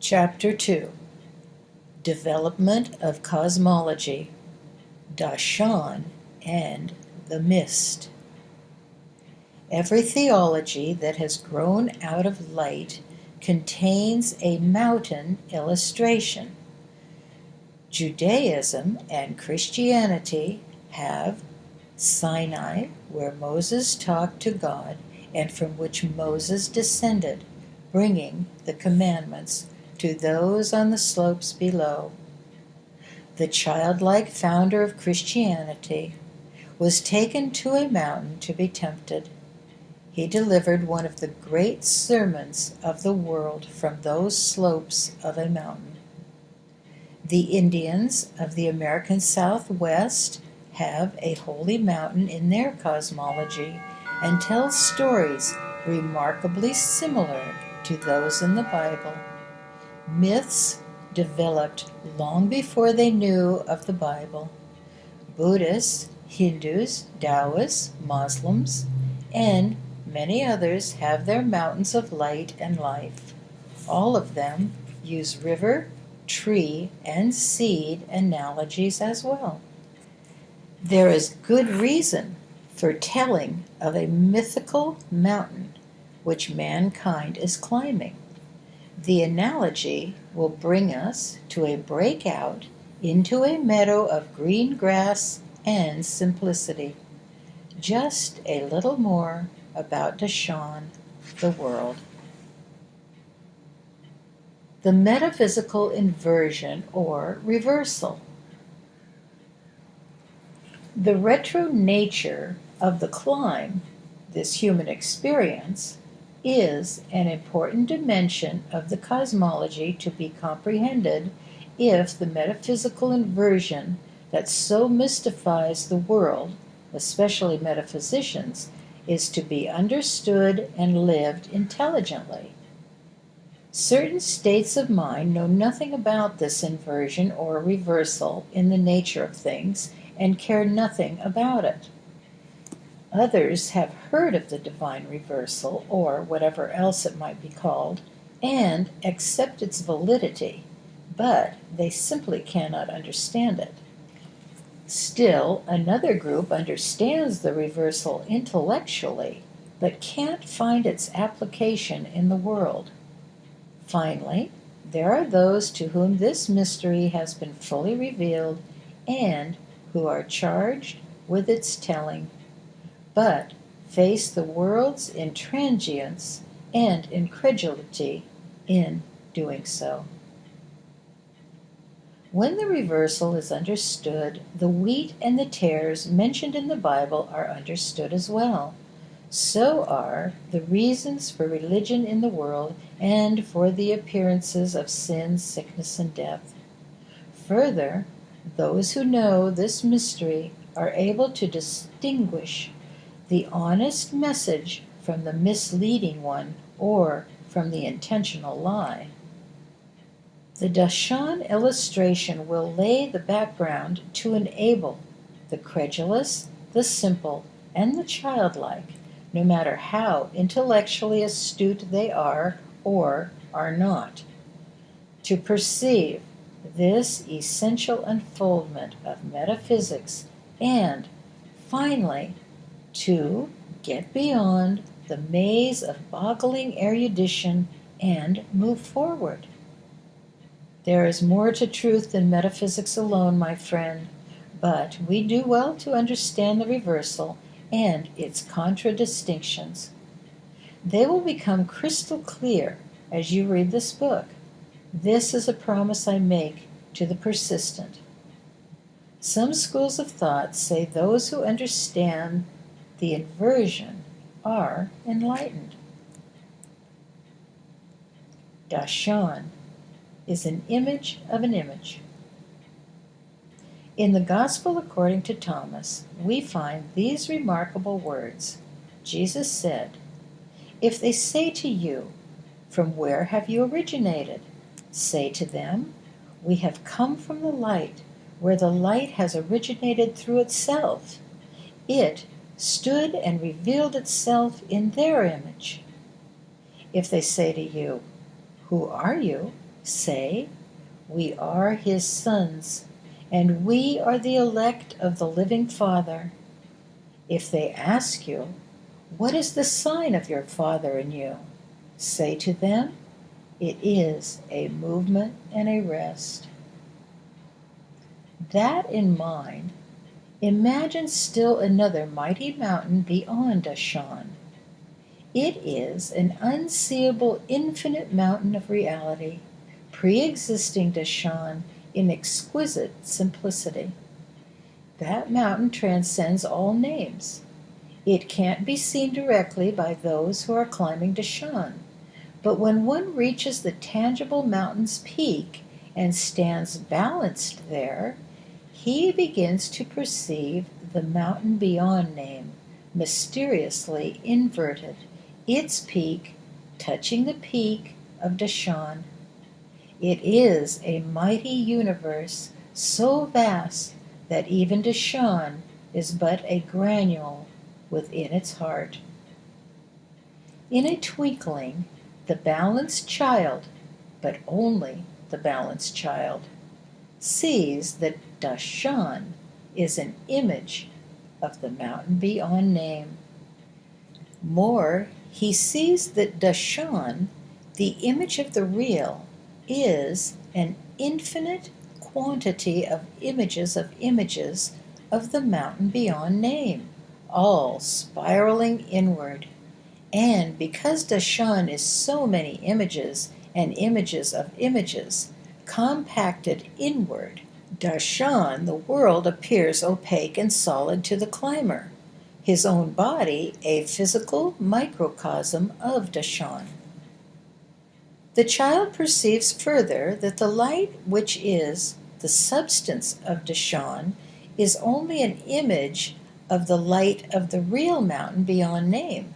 Chapter 2 Development of Cosmology, Shan, and the Mist. Every theology that has grown out of light contains a mountain illustration. Judaism and Christianity have Sinai, where Moses talked to God and from which Moses descended, bringing the commandments to those on the slopes below. The childlike founder of Christianity was taken to a mountain to be tempted. He delivered one of the great sermons of the world from those slopes of a mountain. The Indians of the American Southwest have a holy mountain in their cosmology and tell stories remarkably similar to those in the Bible. Myths developed long before they knew of the Bible. Buddhists, Hindus, Taoists, Muslims, and many others have their mountains of light and life. All of them use river, tree, and seed analogies as well. There is good reason for telling of a mythical mountain which mankind is climbing. The analogy will bring us to a breakout into a meadow of green grass and simplicity. Just a little more about Shan, the world. The metaphysical inversion or reversal. The retro nature of the climb, this human experience, is an important dimension of the cosmology to be comprehended if the metaphysical inversion that so mystifies the world, especially metaphysicians, is to be understood and lived intelligently. Certain states of mind know nothing about this inversion or reversal in the nature of things and care nothing about it. Others have heard of the divine reversal, or whatever else it might be called, and accept its validity, but they simply cannot understand it. Still, another group understands the reversal intellectually, but can't find its application in the world. Finally, there are those to whom this mystery has been fully revealed and who are charged with its telling, but face the world's intransience and incredulity in doing so. When the reversal is understood, the wheat and the tares mentioned in the Bible are understood as well. So are the reasons for religion in the world and for the appearances of sin, sickness, and death. Further, those who know this mystery are able to distinguish the honest message from the misleading one or from the intentional lie. The Shan illustration will lay the background to enable the credulous, the simple, and the childlike, no matter how intellectually astute they are or are not, to perceive this essential unfoldment of metaphysics and, finally, to get beyond the maze of boggling erudition and move forward. There is more to truth than metaphysics alone, my friend, but we do well to understand the reversal and its contradistinctions. They will become crystal clear as you read this book. This is a promise I make to the persistent. Some schools of thought say those who understand the inversion are enlightened. Shan is an image of an image. In the Gospel according to Thomas, we find these remarkable words. Jesus said, "If they say to you, 'From where have you originated?' say to them, 'We have come from the light, where the light has originated through itself. It stood and revealed itself in their image.' If they say to you, 'Who are you?' Say, we are his sons, and we are the elect of the living Father. If they ask you, what is the sign of your Father in you? Say to them, it is a movement and a rest. That in mind, imagine still another mighty mountain beyond Shan. It is an unseeable infinite mountain of reality, pre-existing Shan in exquisite simplicity. That mountain transcends all names. It can't be seen directly by those who are climbing Shan, but when one reaches the tangible mountain's peak and stands balanced there, he begins to perceive the mountain beyond name, mysteriously inverted, its peak touching the peak of Shan. It is a mighty universe, so vast that even Shan is but a granule within its heart. In a twinkling, the balanced child, but only the balanced child, sees that Shan is an image of the mountain beyond name. More, he sees that Shan, the image of the real, is an infinite quantity of images of the mountain beyond name, all spiraling inward. And because Shan is so many images and images of images, compacted inward, Shan, the world, appears opaque and solid to the climber, his own body a physical microcosm of Shan. The child perceives further that the light which is the substance of Shan is only an image of the light of the real mountain beyond name.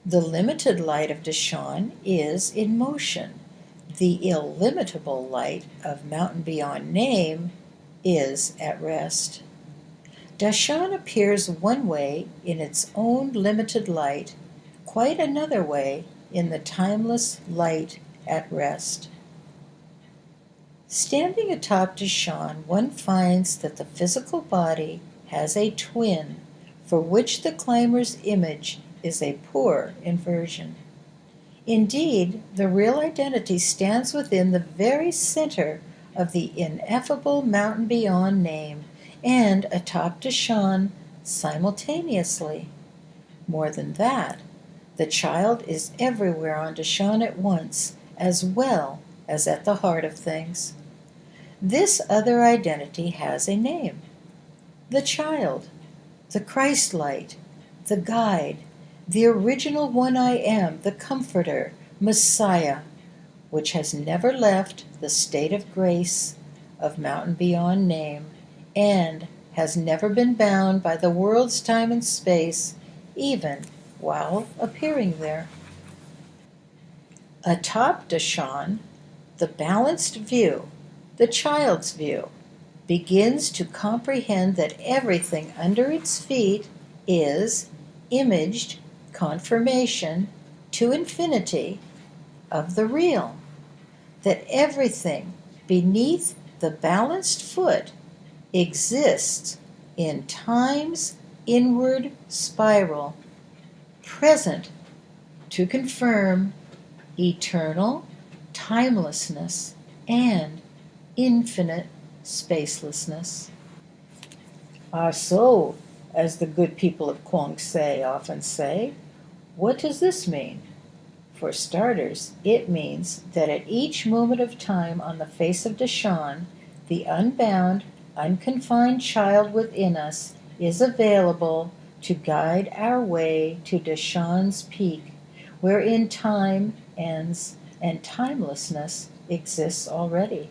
The limited light of Shan is in motion. The illimitable light of mountain beyond name is at rest. Shan appears one way in its own limited light, quite another way in the timeless light at rest. Standing atop Shan, one finds that the physical body has a twin, for which the climber's image is a poor inversion. Indeed, the real identity stands within the very center of the ineffable mountain beyond name, and atop Shan simultaneously. More than that, the child is everywhere on Shan at once, as well as at the heart of things. This other identity has a name: the child, the Christ light, the guide, the original one I am, the comforter, Messiah, which has never left the state of grace of mountain beyond name, and has never been bound by the world's time and space, even while appearing there. Atop Shan, the balanced view, the child's view, begins to comprehend that everything under its feet is imaged confirmation to infinity of the real, that everything beneath the balanced foot exists in time's inward spiral, present to confirm eternal timelessness and infinite spacelessness. So, as the good people of Kwang-se often say, what does this mean? For starters, it means that at each moment of time on the face of Shan, the unbound, unconfined child within us is available to guide our way to Shan's peak, wherein time ends and timelessness exists already.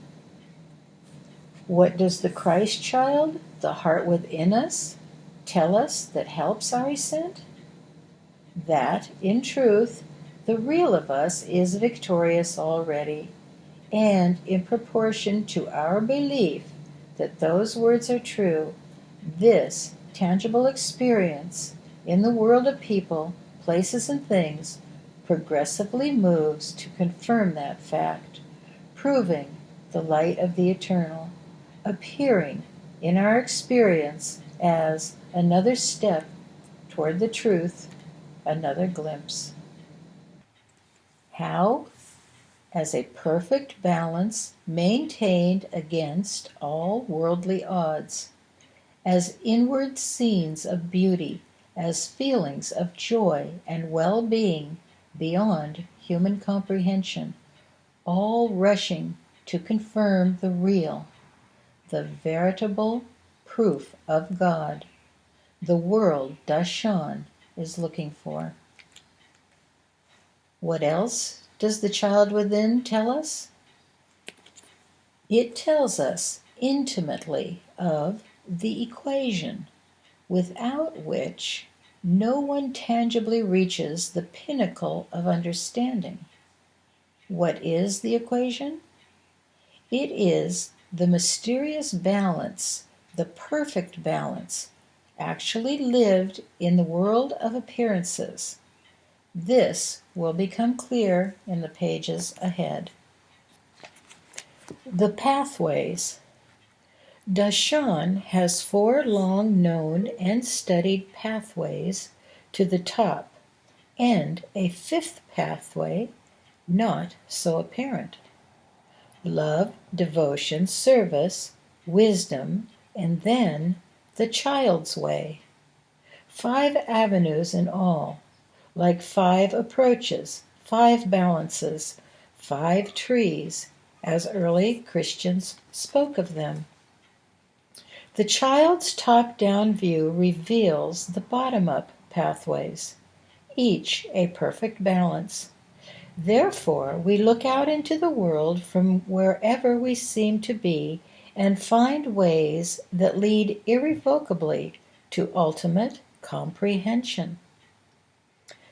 What does the Christ child, the heart within us, tell us that helps our ascent? That, in truth, the real of us is victorious already, and in proportion to our belief that those words are true, this tangible experience in the world of people, places, and things progressively moves to confirm that fact, proving the light of the eternal, appearing in our experience as another step toward the truth, another glimpse. How? As a perfect balance maintained against all worldly odds, as inward scenes of beauty, as feelings of joy and well-being beyond human comprehension, all rushing to confirm the real, the veritable proof of God the world Shan is looking for. What else does the child within tell us? It tells us intimately of the equation, without which no one tangibly reaches the pinnacle of understanding. What is the equation? It is the mysterious balance, the perfect balance, actually lived in the world of appearances. This will become clear in the pages ahead. The pathways. Shan has 4 long known and studied pathways to the top, and a 5th pathway not so apparent. Love, devotion, service, wisdom, and then the child's way. 5 avenues in all, like 5 approaches, 5 balances, 5 trees, as early Christians spoke of them. The child's top-down view reveals the bottom-up pathways, each a perfect balance. Therefore, we look out into the world from wherever we seem to be and find ways that lead irrevocably to ultimate comprehension.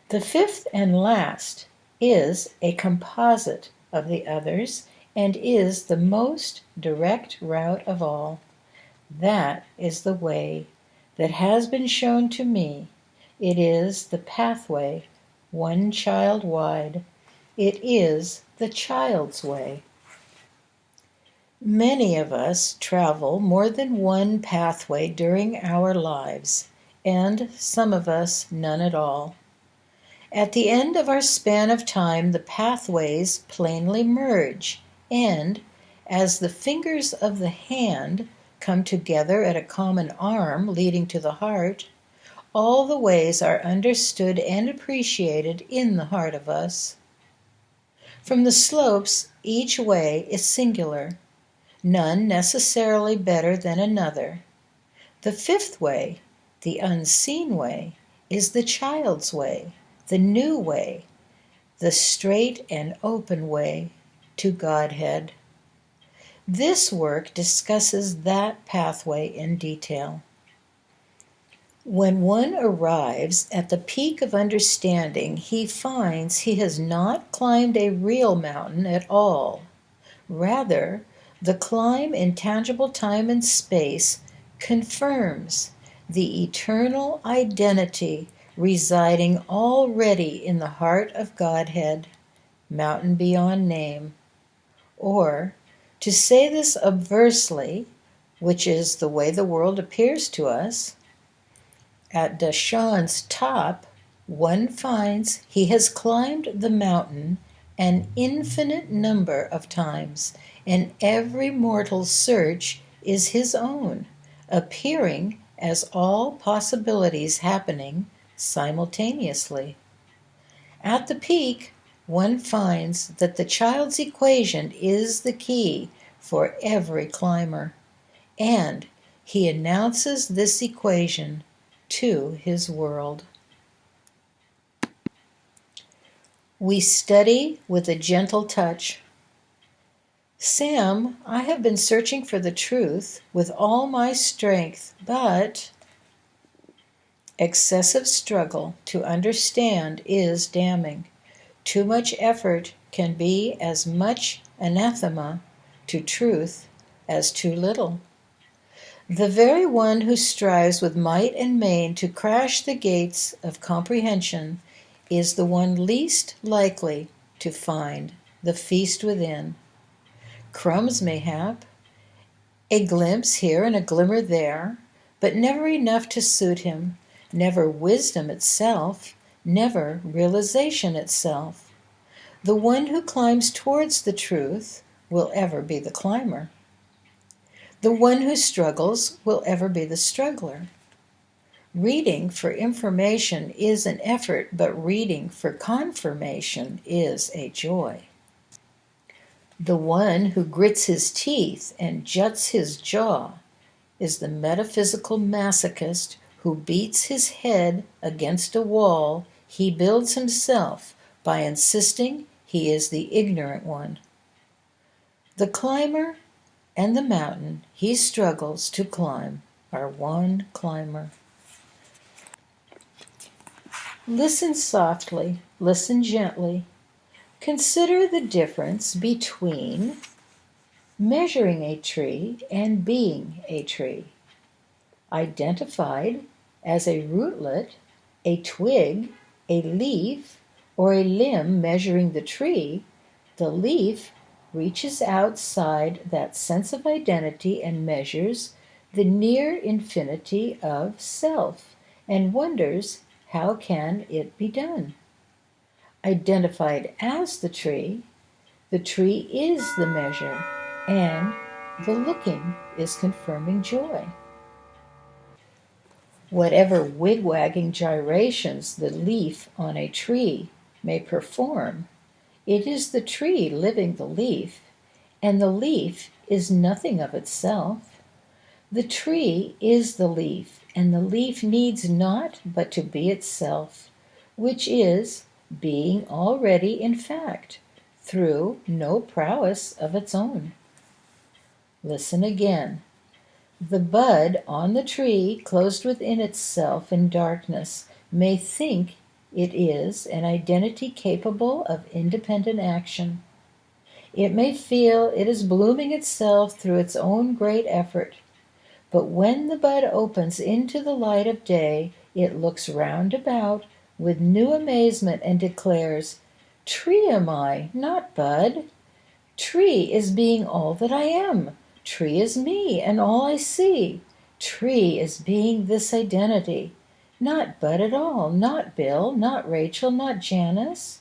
The 5th and last is a composite of the others and is the most direct route of all. That is the way that has been shown to me. It is the pathway, one child wide. It is the child's way. Many of us travel more than one pathway during our lives, and some of us none at all. At the end of our span of time, the pathways plainly merge, and as the fingers of the hand come together at a common arm leading to the heart, all the ways are understood and appreciated in the heart of us. From the slopes, each way is singular, none necessarily better than another. The 5th way, the unseen way, is the child's way, the new way, the straight and open way to Godhead. This work discusses that pathway in detail. When one arrives at the peak of understanding, he finds he has not climbed a real mountain at all. Rather, the climb in tangible time and space confirms the eternal identity residing already in the heart of Godhead, mountain beyond name. Or, to say this obversely, which is the way the world appears to us, at Shan's top, one finds he has climbed the mountain an infinite number of times, and every mortal's search is his own, appearing as all possibilities happening simultaneously. At the peak, one finds that the child's equation is the key for every climber, and he announces this equation to his world. We study with a gentle touch. Sam, I have been searching for the truth with all my strength, but excessive struggle to understand is damning. Too much effort can be as much anathema to truth as too little. The very one who strives with might and main to crash the gates of comprehension is the one least likely to find the feast within. crumbs mayhap, a glimpse here and a glimmer there, but never enough to suit him, never wisdom itself, never realization itself. The one who climbs towards the truth will ever be the climber. The one who struggles will ever be the struggler. Reading for information is an effort, but reading for confirmation is a joy. The one who grits his teeth and juts his jaw is the metaphysical masochist who beats his head against a wall he builds himself by insisting he is the ignorant one. The climber and the mountain he struggles to climb are one climber. Listen softly, listen gently. Consider the difference between measuring a tree and being a tree. Identified as a rootlet, a twig, a leaf, or a limb measuring the tree, the leaf reaches outside that sense of identity and measures the near infinity of self and wonders how can it be done. Identified as the tree is the measure, and the looking is confirming joy. Whatever wig-wagging gyrations the leaf on a tree may perform, it is the tree living the leaf, and the leaf is nothing of itself. The tree is the leaf, and the leaf needs not but to be itself, which is being already in fact, through no prowess of its own. Listen again. The bud on the tree, closed within itself in darkness, may think it is an identity capable of independent action. It may feel it is blooming itself through its own great effort. But when the bud opens into the light of day, it looks round about with new amazement and declares, "Tree am I, not bud. Tree is being all that I am. Tree is me and all I see. Tree is being this identity. Not bud at all, not Bill, not Rachel, not Janice.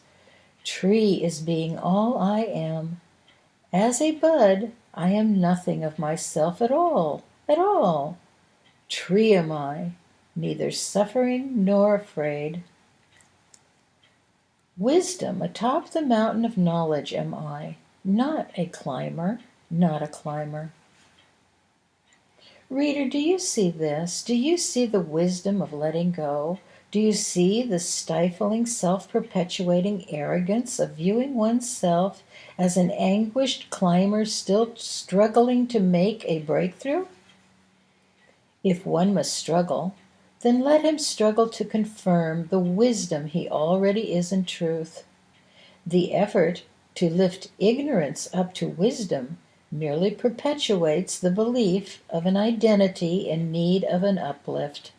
Tree is being all I am. As a bud, I am nothing of myself at all, at all. Tree am I, neither suffering nor afraid. Wisdom atop the mountain of knowledge am I, not a climber, not a climber." Reader, do you see this? Do you see the wisdom of letting go? Do you see the stifling, self-perpetuating arrogance of viewing oneself as an anguished climber still struggling to make a breakthrough? If one must struggle, then let him struggle to confirm the wisdom he already is in truth. The effort to lift ignorance up to wisdom merely perpetuates the belief of an identity in need of an uplift.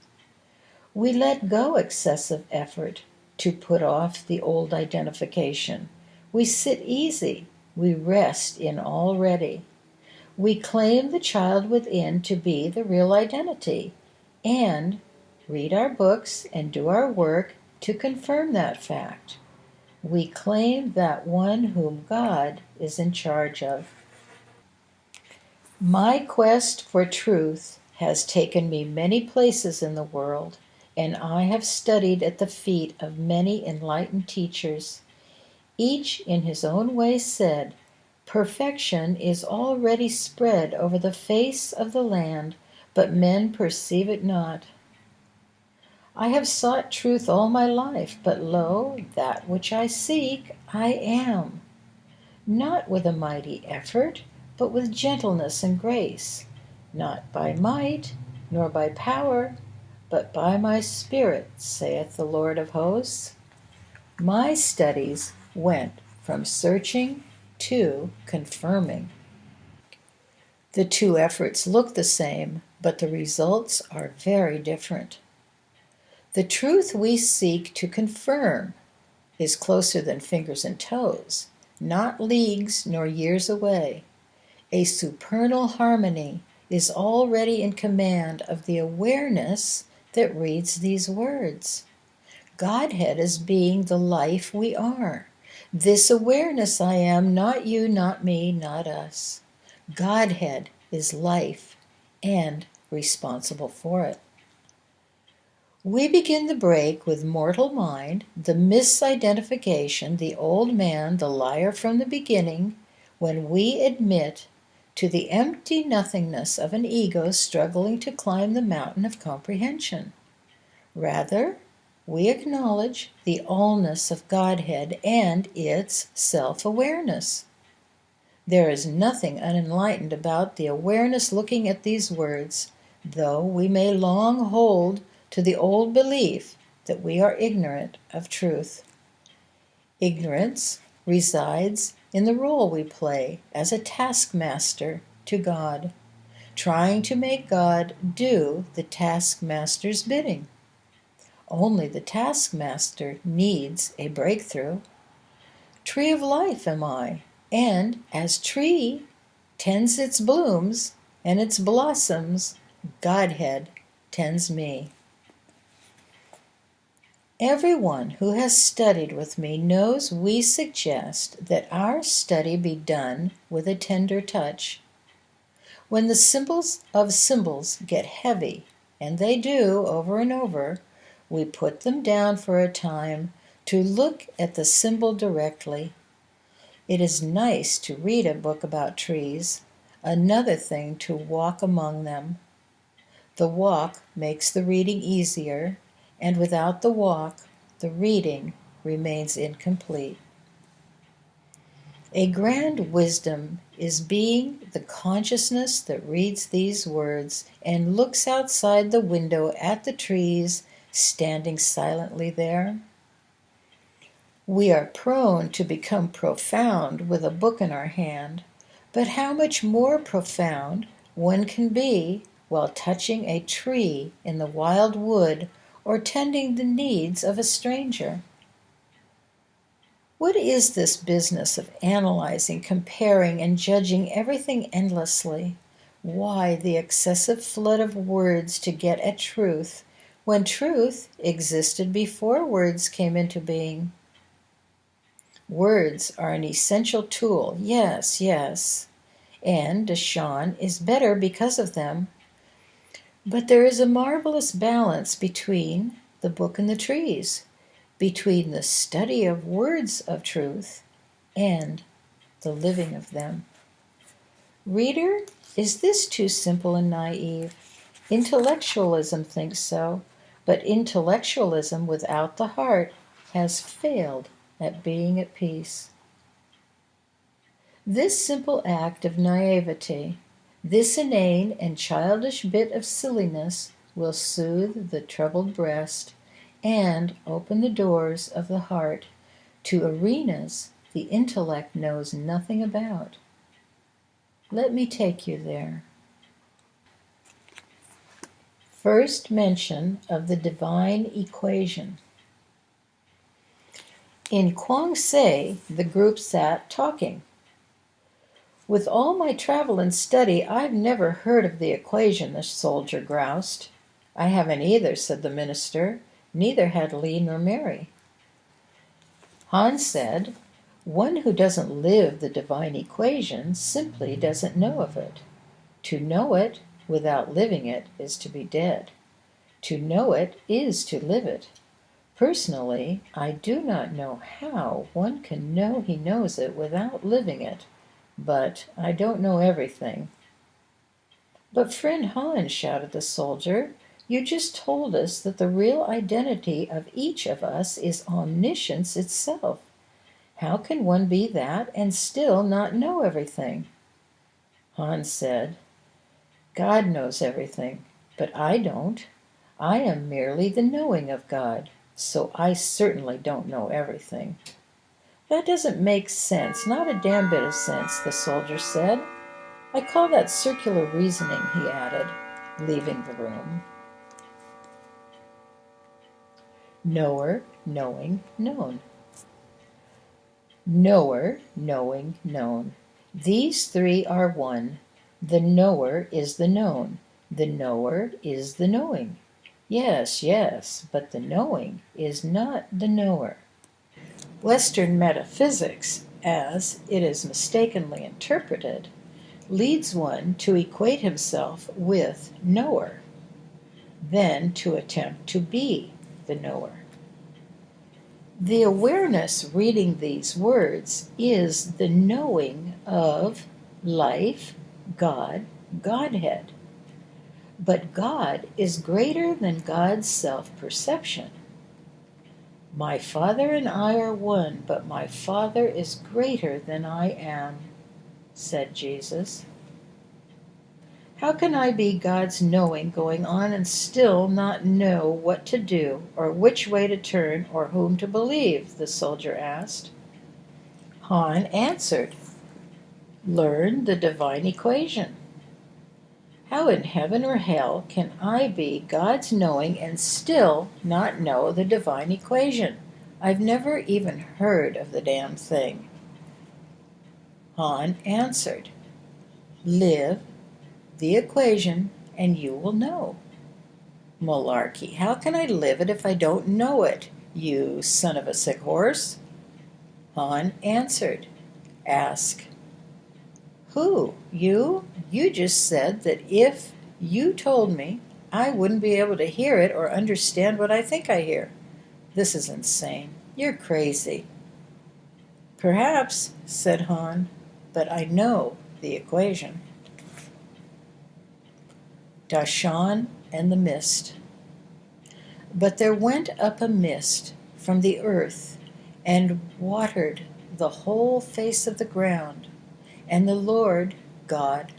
We let go excessive effort to put off the old identification. We sit easy. We rest in already. We claim the child within to be the real identity, and read our books and do our work to confirm that fact. We claim that one whom God is in charge of. My quest for truth has taken me many places in the world, and I have studied at the feet of many enlightened teachers. Each in his own way said, "Perfection is already spread over the face of the land, but men perceive it not." I have sought truth all my life, but lo, that which I seek, I am. Not with a mighty effort, but with gentleness and grace, not by might, nor by power, but by my Spirit, saith the Lord of hosts. My studies went from searching to confirming. The two efforts look the same, but the results are very different. The truth we seek to confirm is closer than fingers and toes, not leagues nor years away. A supernal harmony is already in command of the awareness that reads these words. Godhead is being the life we are. This awareness I am, not you, not me, not us. Godhead is life and responsible for it. We begin the break with mortal mind, the misidentification, the old man, the liar from the beginning, when we admit to the empty nothingness of an ego struggling to climb the mountain of comprehension. Rather, we acknowledge the allness of Godhead and its self-awareness. There is nothing unenlightened about the awareness looking at these words, though we may long hold to the old belief that we are ignorant of truth. Ignorance resides in the role we play as a taskmaster to God, trying to make God do the taskmaster's bidding. Only the taskmaster needs a breakthrough. Tree of life am I, and as tree tends its blooms and its blossoms, Godhead tends me. Everyone who has studied with me knows we suggest that our study be done with a tender touch. When the symbols of symbols get heavy, and they do over and over, we put them down for a time to look at the symbol directly. It is nice to read a book about trees, another thing to walk among them. The walk makes the reading easier, and without the walk, the reading remains incomplete. A grand wisdom is being the consciousness that reads these words and looks outside the window at the trees standing silently there. We are prone to become profound with a book in our hand, but how much more profound one can be while touching a tree in the wild wood or tending the needs of a stranger. What is this business of analyzing, comparing, and judging everything endlessly? Why the excessive flood of words to get at truth, when truth existed before words came into being? Words are an essential tool, yes, and Shan is better because of them. But there is a marvelous balance between the book and the trees, between the study of words of truth and the living of them. Reader, is this too simple and naive? Intellectualism thinks so, but intellectualism without the heart has failed at being at peace. This simple act of naivety, this inane and childish bit of silliness, will soothe the troubled breast and open the doors of the heart to arenas the intellect knows nothing about. Let me take you there. First mention of the divine equation. In Kwang-se, the group sat talking. With all my travel and study, I've never heard of the equation, the soldier groused. I haven't either, said the minister. Neither had Lee nor Mary. Han said, one who doesn't live the divine equation simply doesn't know of it. To know it without living it is to be dead. To know it is to live it. Personally, I do not know how one can know he knows it without living it, but I don't know everything. But friend Han, shouted the soldier, you just told us that the real identity of each of us is omniscience itself. How can one be that and still not know everything? Han said, God knows everything, but I don't. I am merely the knowing of God, so I certainly don't know everything. That doesn't make sense, not a damn bit of sense, the soldier said. I call that circular reasoning, he added, leaving the room. Knower, knowing, known. Knower, knowing, known. These three are one. The knower is the known. The knower is the knowing. Yes, yes, but the knowing is not the knower. Western metaphysics, as it is mistakenly interpreted, leads one to equate himself with knower, then to attempt to be the knower. The awareness reading these words is the knowing of life, God, Godhead. But God is greater than God's self-perception. My Father and I are one, but my Father is greater than I am, said Jesus. How can I be God's knowing going on and still not know what to do, or which way to turn, or whom to believe? The soldier asked. Han answered, learn the divine equation. How in heaven or hell can I be God's knowing and still not know the divine equation? I've never even heard of the damn thing. Han answered, live the equation and you will know. Malarkey, how can I live it if I don't know it, you son of a sick horse? Han answered, ask. Who? You? You just said that if you told me, I wouldn't be able to hear it or understand what I think I hear. This is insane. You're crazy. Perhaps, said Han, but I know the equation. Shan and the mist. But there went up a mist from the earth and watered the whole face of the ground. And the Lord God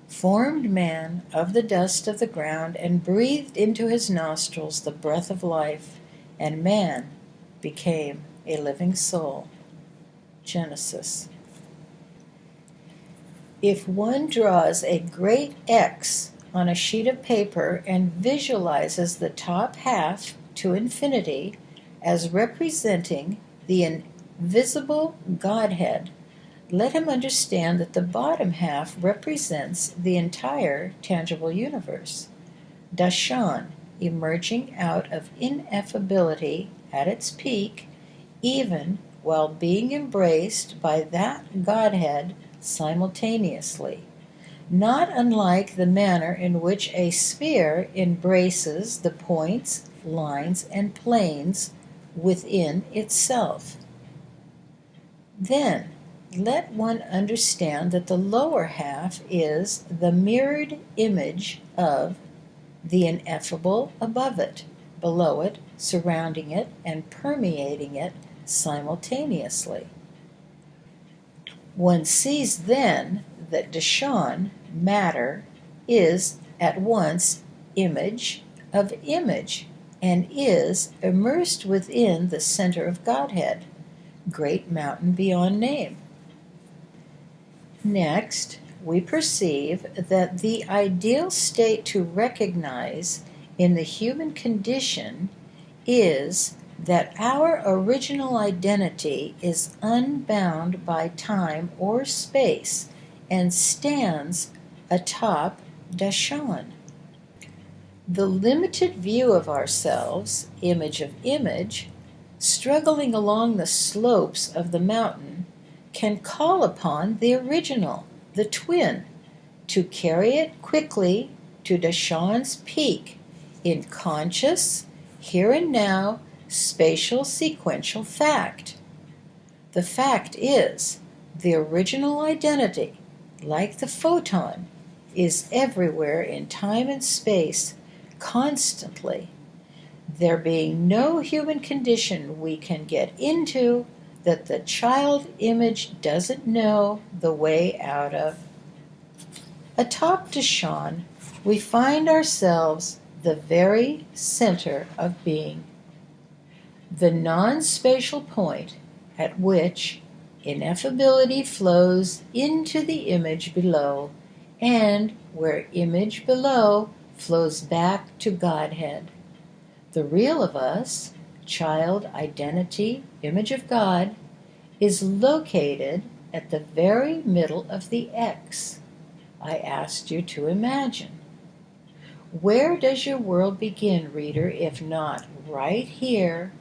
formed man of the dust of the ground and breathed into his nostrils the breath of life, and man became a living soul. Genesis. If one draws a great X on a sheet of paper and visualizes the top half to infinity as representing the invisible Godhead, let him understand that the bottom half represents the entire tangible universe. Shan, emerging out of ineffability at its peak, even while being embraced by that Godhead simultaneously, not unlike the manner in which a sphere embraces the points, lines, and planes within itself. Then, let one understand that the lower half is the mirrored image of the ineffable above it, below it, surrounding it, and permeating it simultaneously. One sees then that Shan, matter, is at once image of image, and is immersed within the center of Godhead, great mountain beyond name. Next, we perceive that the ideal state to recognize in the human condition is that our original identity is unbound by time or space and stands atop Shan. The limited view of ourselves, image of image, struggling along the slopes of the mountain, can call upon the original, the twin, to carry it quickly to Shan's peak in conscious, here and now, spatial sequential fact. The fact is, the original identity, like the photon, is everywhere in time and space, constantly, there being no human condition we can get into that the child image doesn't know the way out of. Atop Shan, we find ourselves the very center of being, the non-spatial point at which ineffability flows into the image below, and where image below flows back to Godhead. The real of us, child, identity, image of God, is located at the very middle of the X I asked you to imagine. Where does your world begin, reader, if not right here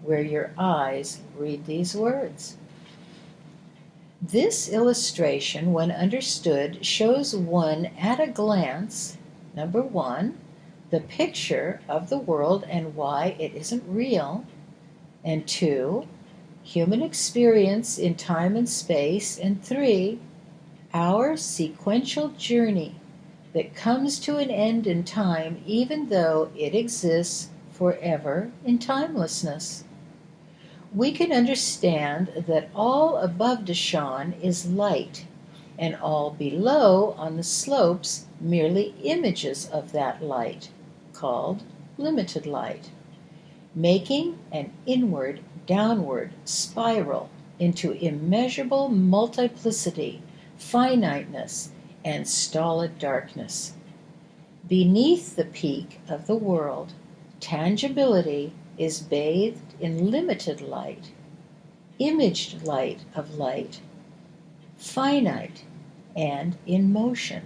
where your eyes read these words? This illustration, when understood, shows one at a glance, number one, the picture of the world and why it isn't real, and two, human experience in time and space, and three, our sequential journey that comes to an end in time even though it exists forever in timelessness. We can understand that all above Dashan is light, and all below on the slopes merely images of that light, called limited light, making an inward, downward spiral into immeasurable multiplicity, finiteness, and stolid darkness. Beneath the peak of the world, tangibility is bathed in limited light, imaged light of light, finite and in motion,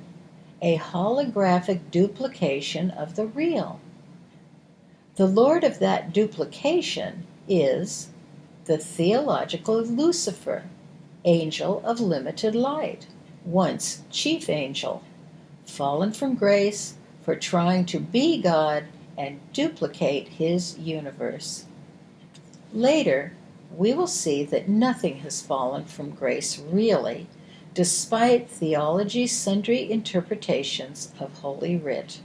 a holographic duplication of the real. The Lord of that duplication is the theological Lucifer, angel of limited light, once chief angel, fallen from grace for trying to be God and duplicate his universe. Later, we will see that nothing has fallen from grace really, despite theology's sundry interpretations of Holy Writ.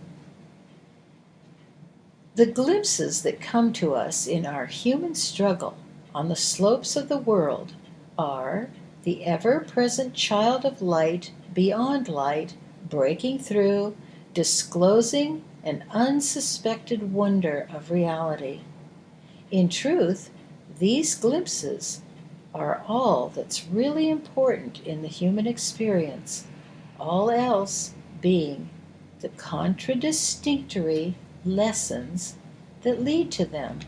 The glimpses that come to us in our human struggle on the slopes of the world are the ever-present child of light beyond light, breaking through, disclosing an unsuspected wonder of reality. In truth, these glimpses are all that's really important in the human experience, all else being the contradistinct lessons that lead to them.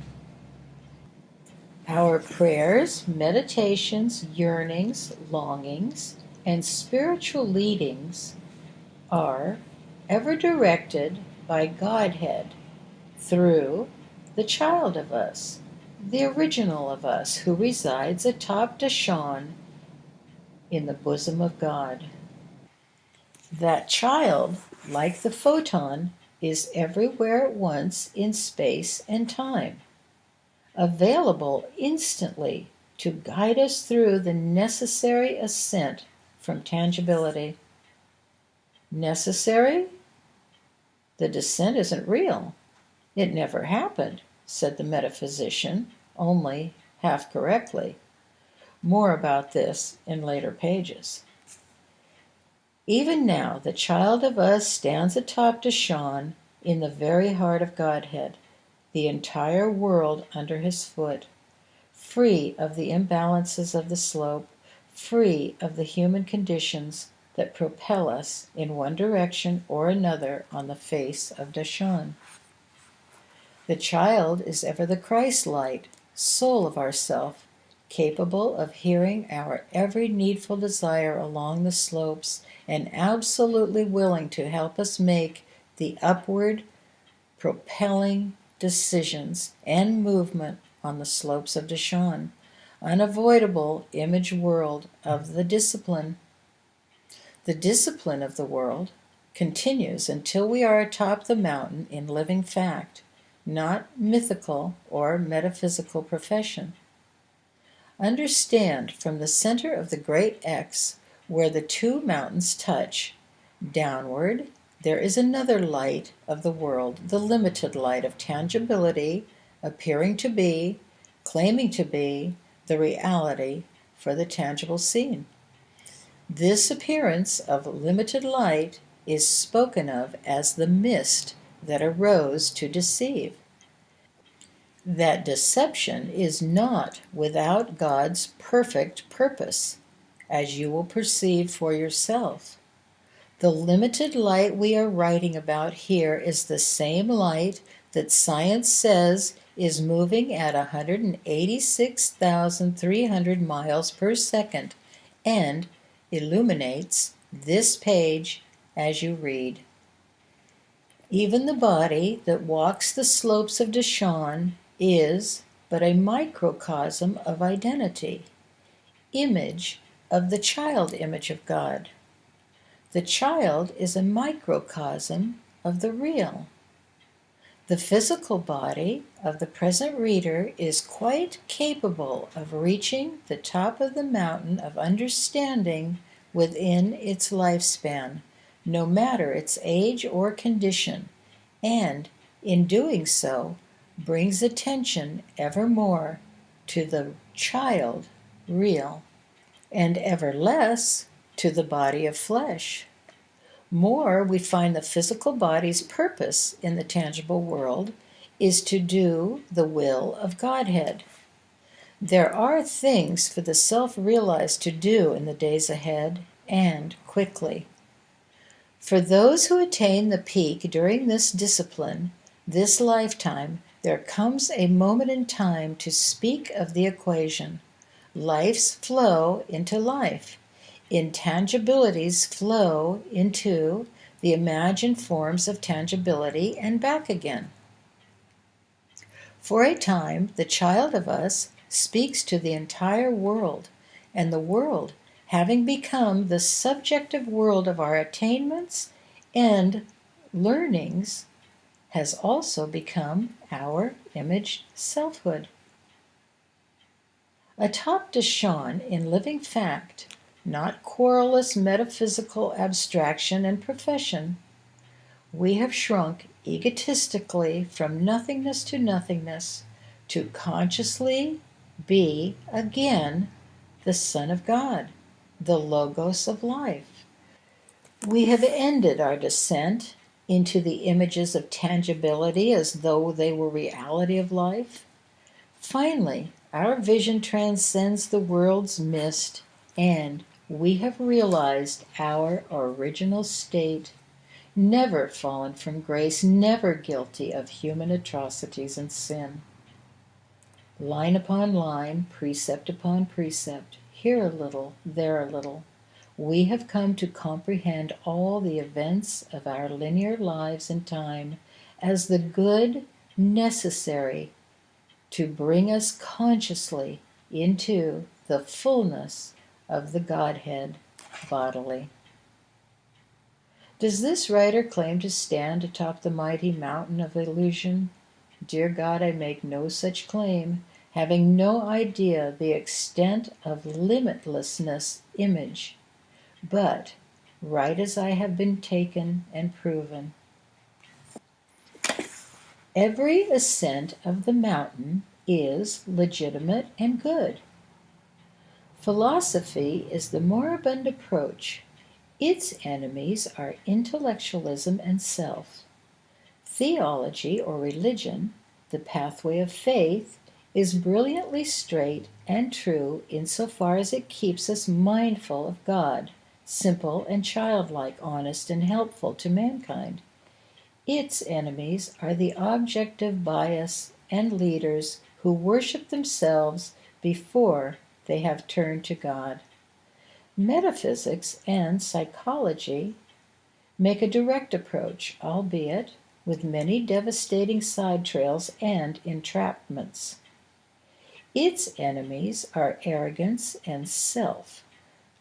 Our prayers, meditations, yearnings, longings, and spiritual leadings are ever directed by Godhead through the child of us, the original of us who resides atop Dashan in the bosom of God. That child, like the photon, is everywhere at once in space and time, available instantly to guide us through the necessary ascent from tangibility. Necessary? The descent isn't real. It never happened, said the metaphysician, only half correctly. More about this in later pages. Even now, the child of us stands atop Dashan in the very heart of Godhead, the entire world under his foot, free of the imbalances of the slope, free of the human conditions that propel us in one direction or another on the face of Dashan. The child is ever the Christ-light, soul of ourself, capable of hearing our every needful desire along the slopes and absolutely willing to help us make the upward, propelling decisions and movement on the slopes of Dashan, unavoidable image world of the discipline. The discipline of the world continues until we are atop the mountain in living fact, not mythical or metaphysical profession. Understand from the center of the great X, where the two mountains touch, downward, there is another light of the world, the limited light of tangibility, appearing to be, claiming to be, the reality for the tangible scene. This appearance of limited light is spoken of as the mist that arose to deceive. That deception is not without God's perfect purpose, as you will perceive for yourself. The limited light we are writing about here is the same light that science says is moving at 186,300 miles per second and illuminates this page as you read. Even the body that walks the slopes of Shan is but a microcosm of identity, image of the child image of God. The child is a microcosm of the real. The physical body of the present reader is quite capable of reaching the top of the mountain of understanding within its lifespan, no matter its age or condition, and, in doing so, brings attention ever more to the child real, and ever less to the body of flesh. More, we find the physical body's purpose in the tangible world is to do the will of Godhead. There are things for the self-realized to do in the days ahead, and quickly. For those who attain the peak during this discipline, this lifetime, there comes a moment in time to speak of the equation: life's flow into life, intangibility's flow into the imagined forms of tangibility and back again. For a time, the child of us speaks to the entire world, and the world, having become the subjective world of our attainments and learnings, has also become our imaged selfhood. Atop Shan in living fact, not querulous metaphysical abstraction and profession, we have shrunk egotistically from nothingness to consciously be again the Son of God, the Logos of life. We have ended our descent into the images of tangibility as though they were reality of life. Finally, our vision transcends the world's mist, and we have realized our original state, never fallen from grace, never guilty of human atrocities and sin. Line upon line, precept upon precept, here a little, there a little, we have come to comprehend all the events of our linear lives in time as the good necessary to bring us consciously into the fullness of the Godhead bodily. Does this writer claim to stand atop the mighty mountain of illusion? Dear God, I make no such claim, having no idea the extent of limitlessness image, but right as I have been taken and proven. Every ascent of the mountain is legitimate and good. Philosophy is the moribund approach. Its enemies are intellectualism and self. Theology, or religion, the pathway of faith, is brilliantly straight and true insofar as it keeps us mindful of God, simple and childlike, honest and helpful to mankind. Its enemies are the objective bias and leaders who worship themselves before they have turned to God. Metaphysics and psychology make a direct approach, albeit with many devastating side trails and entrapments. Its enemies are arrogance and self,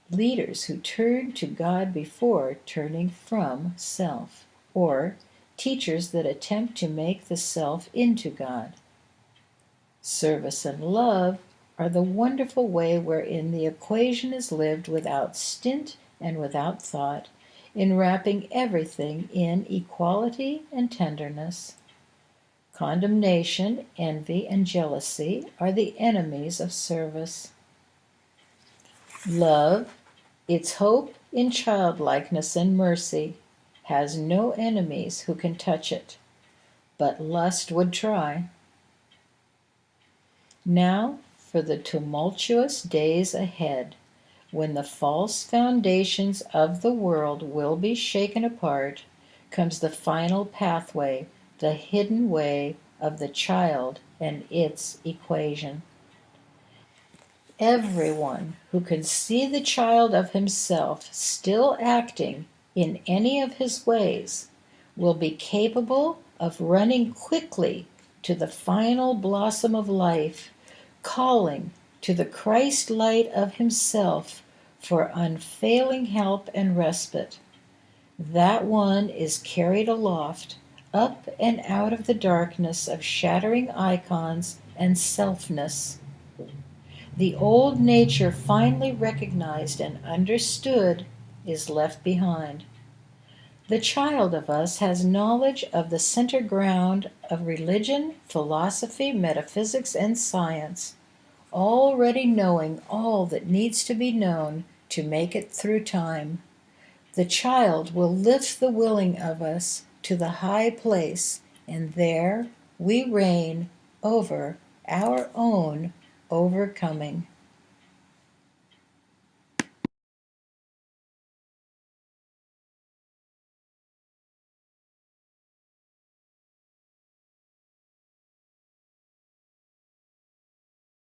leaders who turn to God before turning from self, or teachers that attempt to make the self into God. Service and love are the wonderful way wherein the equation is lived without stint and without thought, enwrapping everything in equality and tenderness. Condemnation, envy, and jealousy are the enemies of service. Love, its hope in childlikeness and mercy, has no enemies who can touch it, but lust would try. Now for the tumultuous days ahead, when the false foundations of the world will be shaken apart, comes the final pathway, the hidden way of the child and its equation. Everyone who can see the child of himself still acting in any of his ways will be capable of running quickly to the final blossom of life, calling to the Christ light of himself for unfailing help and respite. That one is carried aloft, up and out of the darkness of shattering icons and selfness. The old nature finally recognized and understood is left behind. The child of us has knowledge of the center ground of religion, philosophy, metaphysics, and science, already knowing all that needs to be known to make it through time. The child will lift the willing of us to the high place, and there we reign over our own overcoming.